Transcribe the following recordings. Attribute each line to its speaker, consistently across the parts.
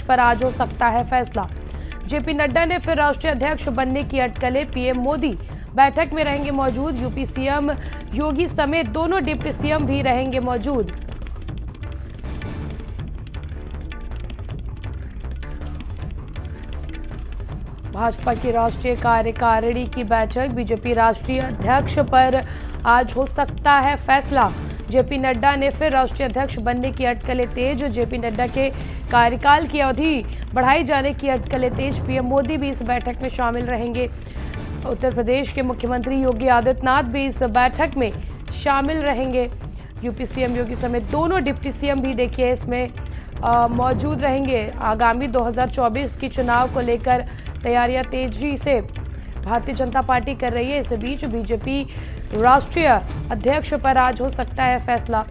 Speaker 1: पर आज हो सकता है फैसला। जेपी नड्डा ने फिर राष्ट्रीय अध्यक्ष बनने की अटकलें, पीएम मोदी बैठक में रहेंगे मौजूद। यूपी सीएम योगी समेत दोनों डिप्टी सीएम भी रहेंगे मौजूद। भाजपा की राष्ट्रीय कार्यकारिणी की बैठक, बीजेपी राष्ट्रीय अध्यक्ष पर आज हो सकता है फैसला। जेपी नड्डा ने फिर राष्ट्रीय अध्यक्ष बनने की अटकलें तेज। जेपी नड्डा के कार्यकाल की अवधि बढ़ाई जाने की अटकलें तेज। पीएम मोदी भी इस बैठक में शामिल रहेंगे। उत्तर प्रदेश के मुख्यमंत्री योगी आदित्यनाथ भी इस बैठक में शामिल रहेंगे। यूपी सीएम योगी समेत दोनों डिप्टी सीएम भी देखिए इसमें मौजूद रहेंगे। आगामी 2024 की चुनाव को लेकर तैयारियां तेजी से भारतीय जनता पार्टी कर रही है। इस बीच बीजेपी राष्ट्रीय अध्यक्ष पर आज हो सकता है फैसला।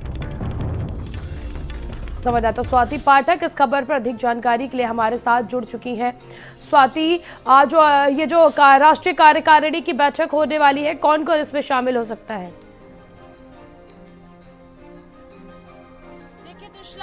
Speaker 1: संवाददाता स्वाति पाठक इस खबर पर अधिक जानकारी के लिए हमारे साथ जुड़ चुकी हैं। स्वाति, आज ये जो राष्ट्रीय कार्यकारिणी की बैठक होने वाली है, कौन कौन इसमें शामिल हो सकता है?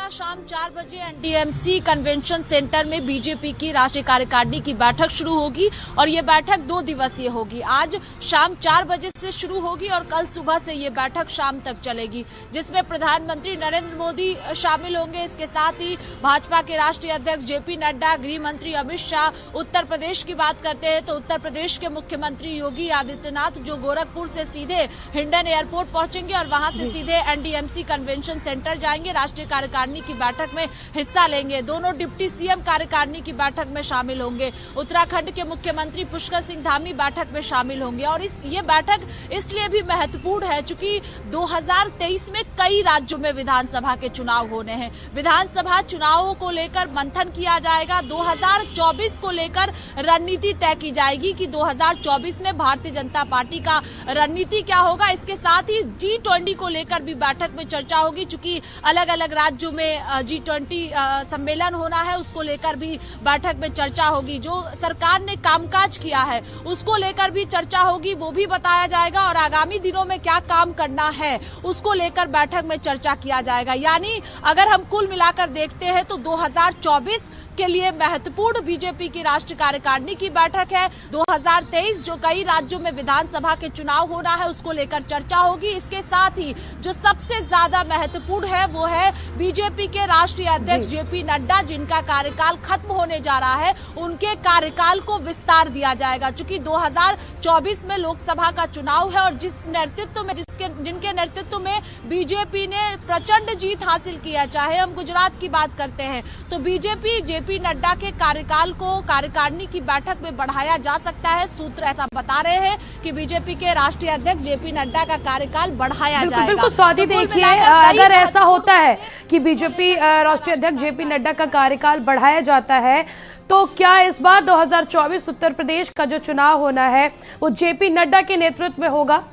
Speaker 2: शाम 4 बजे एनडीएमसी कन्वेंशन सेंटर में बीजेपी की राष्ट्रीय कार्यकारिणी की बैठक शुरू होगी और ये बैठक 2 दिवसीय होगी। आज शाम 4 बजे से शुरू होगी और कल सुबह से ये बैठक शाम तक चलेगी, जिसमें प्रधानमंत्री नरेंद्र मोदी शामिल होंगे। इसके साथ ही भाजपा के राष्ट्रीय अध्यक्ष जेपी नड्डा, गृह मंत्री अमित शाह। उत्तर प्रदेश की बात करते हैं तो उत्तर प्रदेश के मुख्यमंत्री योगी आदित्यनाथ जो गोरखपुर से सीधे हिंडन एयरपोर्ट पहुंचेंगे और वहां से सीधे एनडीएमसी कन्वेंशन सेंटर जाएंगे, राष्ट्रीय कार्यकारिणी की बैठक में हिस्सा लेंगे। दोनों डिप्टी सीएम कार्यकारिणी की बैठक में शामिल होंगे। उत्तराखंड के मुख्यमंत्री पुष्कर सिंह धामी बैठक में शामिल होंगे और ये बैठक इसलिए भी महत्वपूर्ण है क्योंकि 2023 में कई राज्यों में विधानसभा के चुनाव होने हैं। विधानसभा चुनावों को लेकर मंथन किया जाएगा। 2024 को लेकर रणनीति तय की जाएगी कि 2024 में भारतीय जनता पार्टी का रणनीति क्या होगा। इसके साथ ही G20 को लेकर भी बैठक में चर्चा होगी, चूंकि अलग अलग राज्यों में G20 सम्मेलन होना है, उसको लेकर भी बैठक में चर्चा होगी। जो सरकार ने कामकाज किया है उसको लेकर भी चर्चा होगी, वो भी बताया जाएगा और आगामी दिनों में क्या काम करना है उसको लेकर बैठक में चर्चा किया जाएगा। यानी अगर हम कुल मिलाकर देखते हैं तो 2024 के लिए महत्वपूर्ण बीजेपी की राष्ट्रीय कार्यकारिणी की बैठक है। 2023 जो कई राज्यों में विधानसभा के चुनाव होना है उसको लेकर चर्चा होगी। इसके साथ ही जो सबसे ज्यादा महत्वपूर्ण है वो है बीजेपी के राष्ट्रीय अध्यक्ष जेपी नड्डा, जिनका कार्यकाल खत्म होने जा रहा है, उनके कार्यकाल को विस्तार दिया जाएगा। चूंकि 2024 में लोकसभा का चुनाव है और जिनके नेतृत्व में बीजेपी ने प्रचंड जीत हासिल किया, चाहे हम गुजरात की बात करते हैं, तो बीजेपी जेपी नड्डा के कार्यकाल को कार्यकारिणी की बैठक में बढ़ाया जा सकता है। सूत्र ऐसा बता रहे हैं कि बीजेपी के राष्ट्रीय अध्यक्ष जेपी नड्डा का कार्यकाल बढ़ाया जाएगा।
Speaker 1: बिल्कुल स्वाति, देखिए अगर ऐसा होता है कि बीजेपी राष्ट्रीय अध्यक्ष जेपी नड्डा का कार्यकाल बढ़ाया जाता है तो क्या इस बार 2024 उत्तर प्रदेश का जो चुनाव होना है वो जेपी नड्डा के नेतृत्व में होगा?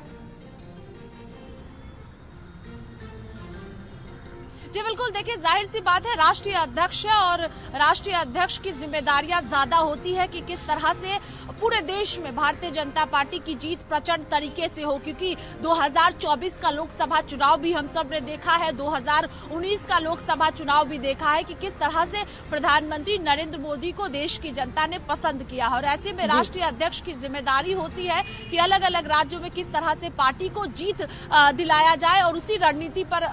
Speaker 2: जी बिल्कुल, देखिए जाहिर सी बात है, राष्ट्रीय अध्यक्ष है और राष्ट्रीय अध्यक्ष की जिम्मेदारियां ज्यादा होती है कि किस तरह से पूरे देश में भारतीय जनता पार्टी की जीत प्रचंड तरीके से हो, क्योंकि 2024 का लोकसभा चुनाव भी हम सब ने देखा है, 2019 का लोकसभा चुनाव भी देखा है कि किस तरह से प्रधानमंत्री नरेंद्र मोदी को देश की जनता ने पसंद किया और ऐसे में राष्ट्रीय अध्यक्ष की जिम्मेदारी होती है कि अलग अलग राज्यों में किस तरह से पार्टी को जीत दिलाया जाए और उसी रणनीति पर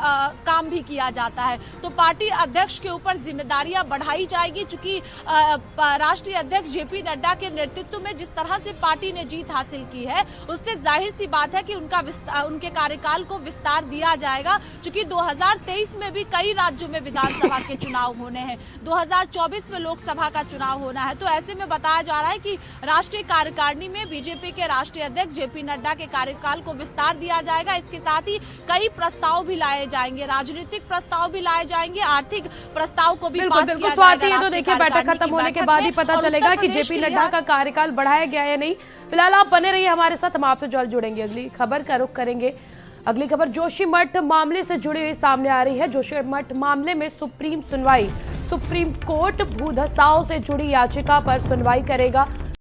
Speaker 2: काम भी किया जाता है। तो पार्टी अध्यक्ष के ऊपर जिम्मेदारियां बढ़ाई जाएगी, चूंकि राष्ट्रीय अध्यक्ष जेपी नड्डा के नेतृत्व में जिस तरह से पार्टी ने जीत हासिल की है उससे जाहिर सी बात है कि उनके कार्यकाल को विस्तार दिया जाएगा, क्योंकि 2023 में भी कई राज्यों में विधानसभा के चुनाव होने हैं, 2024 में लोकसभा का चुनाव होना है। तो ऐसे में बताया जा रहा है कि राष्ट्रीय कार्यकारिणी में बीजेपी के राष्ट्रीय अध्यक्ष जेपी नड्डा के कार्यकाल को विस्तार दिया जाएगा। इसके साथ ही कई प्रस्ताव भी लाए जाएंगे, राजनीतिक प्रस्ताव भी लाए जाएंगे, आर्थिक प्रस्ताव को भी पास किया जाएगा।
Speaker 1: तो देखिए बैठक खत्म होने के बाद ही पता चलेगा कि जेपी नड्डा का कार्यकाल बढ़ाया गया है या नहीं। फिलहाल आप बने रहिए हमारे साथ, हम आपसे जल्द जुड़ेंगे। अगली खबर का रुख करेंगे। अगली खबर जोशीमठ मामले से जुड़ी हुई सामने आ रही है। जोशीमठ मामले में सुप्रीम कोर्ट भू धसाव से जुड़ी याचिका पर सुनवाई करेगा।